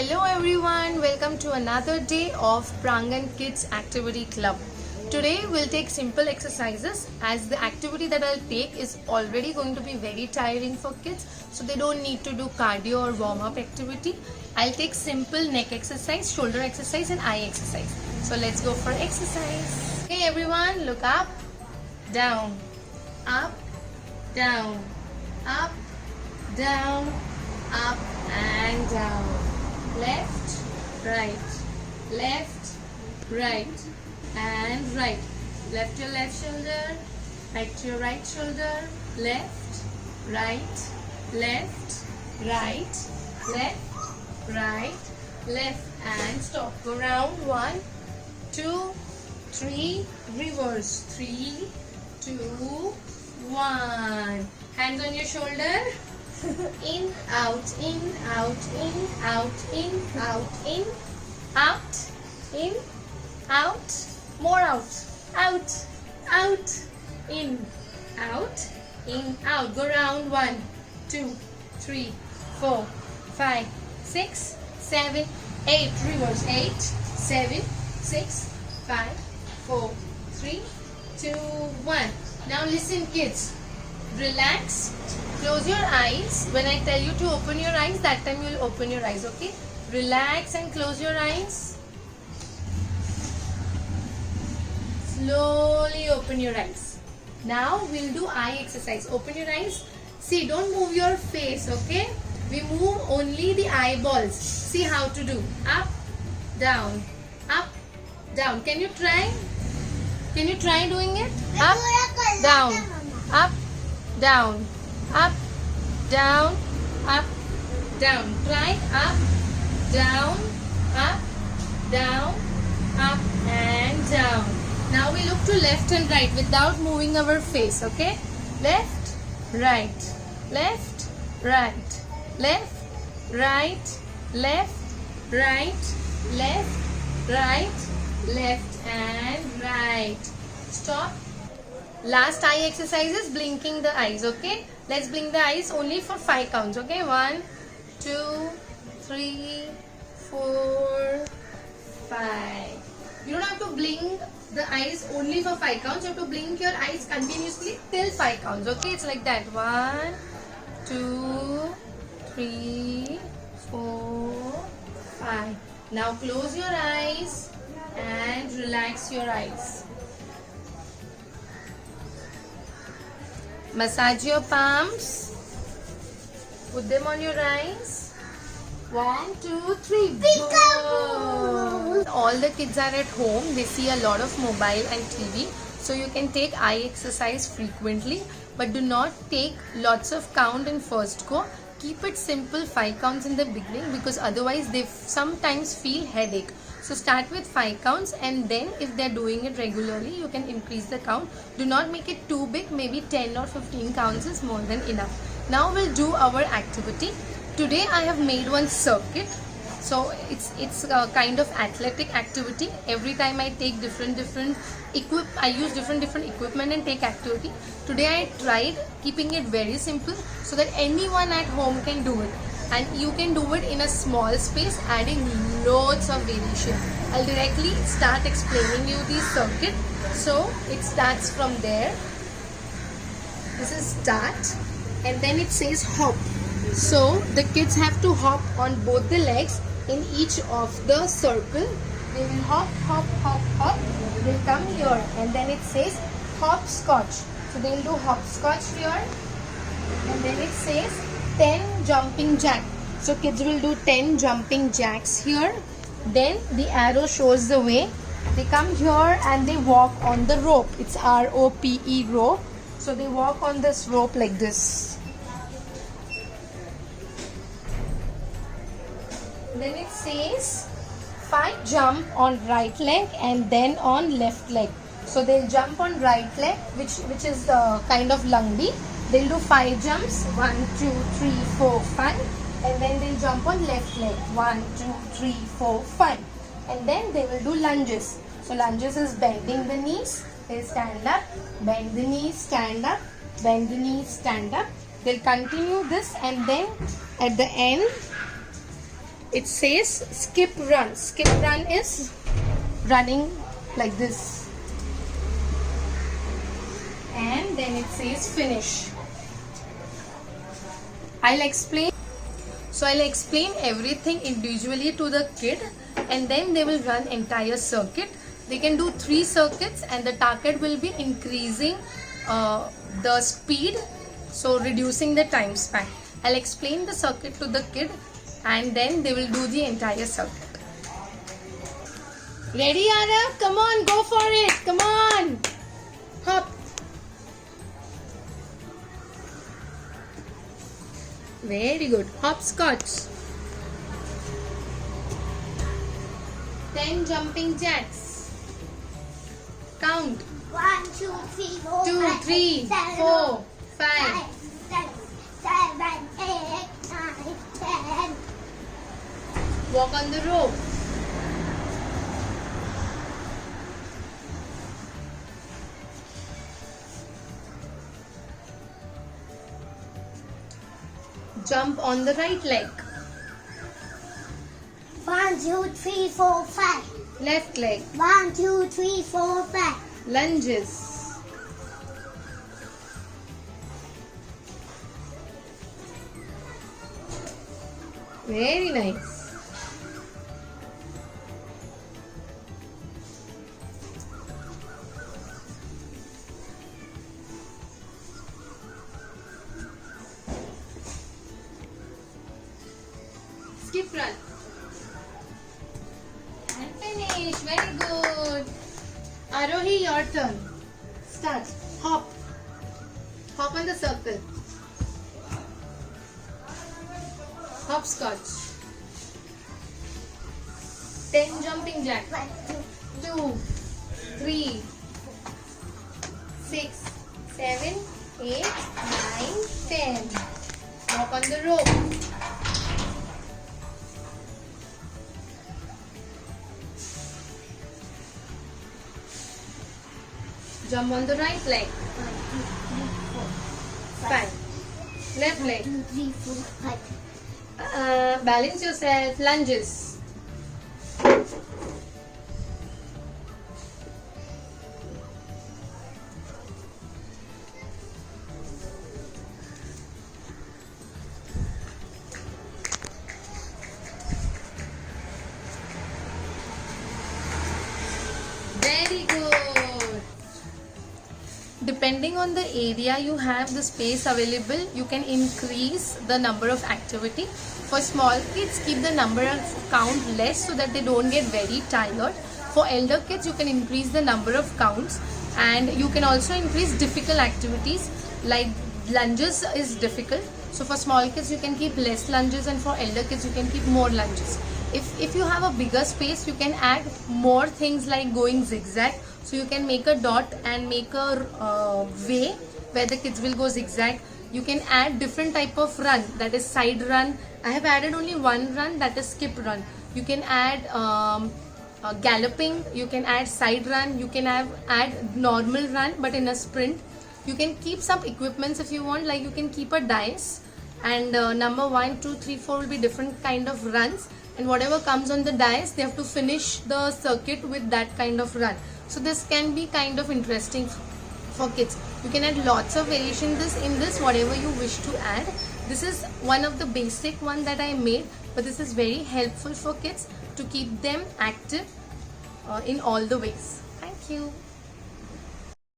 Hello everyone, welcome to another day of Prangan Kids Activity Club. Today we'll take simple exercises as the activity that I'll take is already going to be very tiring for kids, so they don't need to do cardio or warm-up activity. I'll take simple neck exercise, shoulder exercise and eye exercise. So let's go for exercise. Okay everyone, look up, down, up, down, up, down, up and down. Left, right, and right. Left your left shoulder, right to your right shoulder, left, right, left, and stop. Go round. 1, 2, 3, reverse. 3, 2, 1. Hands on your shoulder. In, out, in, out, in, out, in, out, in, out, in, out, more out, out, in, out. Go round. 1, 2, 3, 4, 5, 6, 7, 8. Reverse. 8, 7, 6, 5, 4, 3, 2, 1. Now listen kids. Relax. Close your eyes. When I tell you to open your eyes, that time you will open your eyes, okay? Relax and close your eyes. Slowly open your eyes. Now we'll do eye exercise. Open your eyes. See, don't move your face, okay? We move only the eyeballs. See how to do. Up, down, up, down. Can you try? Can you try doing it? Up, down, up, down, up, down, up, down. Try up, down, up, down, up and down. Now we look to left and right without moving our face, okay? Left, right, left, right, left, right, left, right, left, right, left and right. Stop. Last eye exercise is blinking the eyes, okay? Let's blink the eyes only for 5 counts, okay? 1, 2, 3, 4, 5. You don't have to blink the eyes only for 5 counts. You have to blink your eyes continuously till 5 counts, okay? It's like that. 1, 2, 3, 4, 5. Now close your eyes and relax your eyes. Massage your palms. Put them on your eyes. 1, 2, 3. Boom. All the kids are at home. They see a lot of mobile and TV. So you can take eye exercise frequently. But do not take lots of count in first go. Keep it simple, 5 counts in the beginning, because otherwise they sometimes feel headache. So start with 5 counts and then if they are doing it regularly, you can increase the count. Do not make it too big, maybe 10 or 15 counts is more than enough. Now we'll do our activity. Today I have made one circuit. So it's a kind of athletic activity. Every time I take I use different equipment and take activity. Today I tried keeping it very simple so that anyone at home can do it. And you can do it in a small space, adding loads of variation. I'll directly start explaining you the circuit. So it starts from there. This is start and then it says hop. So the kids have to hop on both the legs in each of the circle. They will hop, hop, hop, hop. They'll come here and then it says hopscotch. So they will do hopscotch here and then it says 10 jumping jack. So kids will do 10 jumping jacks here. Then the arrow shows the way. They come here and they walk on the rope. It's R-O-P-E, rope. So they walk on this rope like this. Then it says 5 jump on right leg and then on left leg. So they'll jump on right leg, which is the kind of lungdi. They'll do 5 jumps, 1, 2, 3, 4, 5, and then they'll jump on left leg, 1, 2, 3, 4, 5, and then they will do lunges. So lunges is bending the knees. They'll stand up, bend the knees, stand up, bend the knees, stand up. They'll continue this and then at the end It says skip run. Skip run is running like this. And then it says finish. I'll explain. So I'll explain everything individually to the kid, and then they will run entire circuit. They can do 3 circuits, and the target will be increasing the speed, so reducing the time span. I'll explain the circuit to the kid, and then they will do the entire circuit. Ready, Arav? Come on, go for it. Come on. Hop. Very good. Hopscotch. 10 jumping jacks. Count. 1, 2, 3, 4, 2, 3, 4, 5. 6, 7, 8, 9, 10. Walk on the rope. Jump on the right leg. 1, 2, 3, 4, 5. Left leg. 1, 2, 3, 4, 5. Lunges. Very nice. Skip run. And finish. Very good. Arohi, your turn. Start. Hop. Hop on the circle. Hopscotch. 10 jumping jack. 1, 2, 3, 6, 7, 8, 9, 10. Walk on the rope. Jump on the right leg. 5. Left leg. 2, 3, 4, 5. Balance yourself. Lunges. Very good. Depending on the area you have the space available, you can increase the number of activity. For small kids, keep the number of count less so that they don't get very tired. For elder kids, you can increase the number of counts, and you can also increase difficult activities like lunges is difficult. So for small kids, you can keep less lunges, and for elder kids, you can keep more lunges. If you have a bigger space, you can add more things like going zigzag. So you can make a dot and make a way where the kids will go zigzag. You can add different type of run, that is side run. I have added only one run, that is skip run. You can add galloping, you can add side run, you can add normal run but in a sprint. You can keep some equipments if you want, like you can keep a dice, and number 1, 2, 3, 4 will be different kind of runs, and whatever comes on the dice, they have to finish the circuit with that kind of run. So this can be kind of interesting for kids. You can add lots of variation in this, whatever you wish to add. This is one of the basic one that I made, but this is very helpful for kids to keep them active in all the ways. Thank you.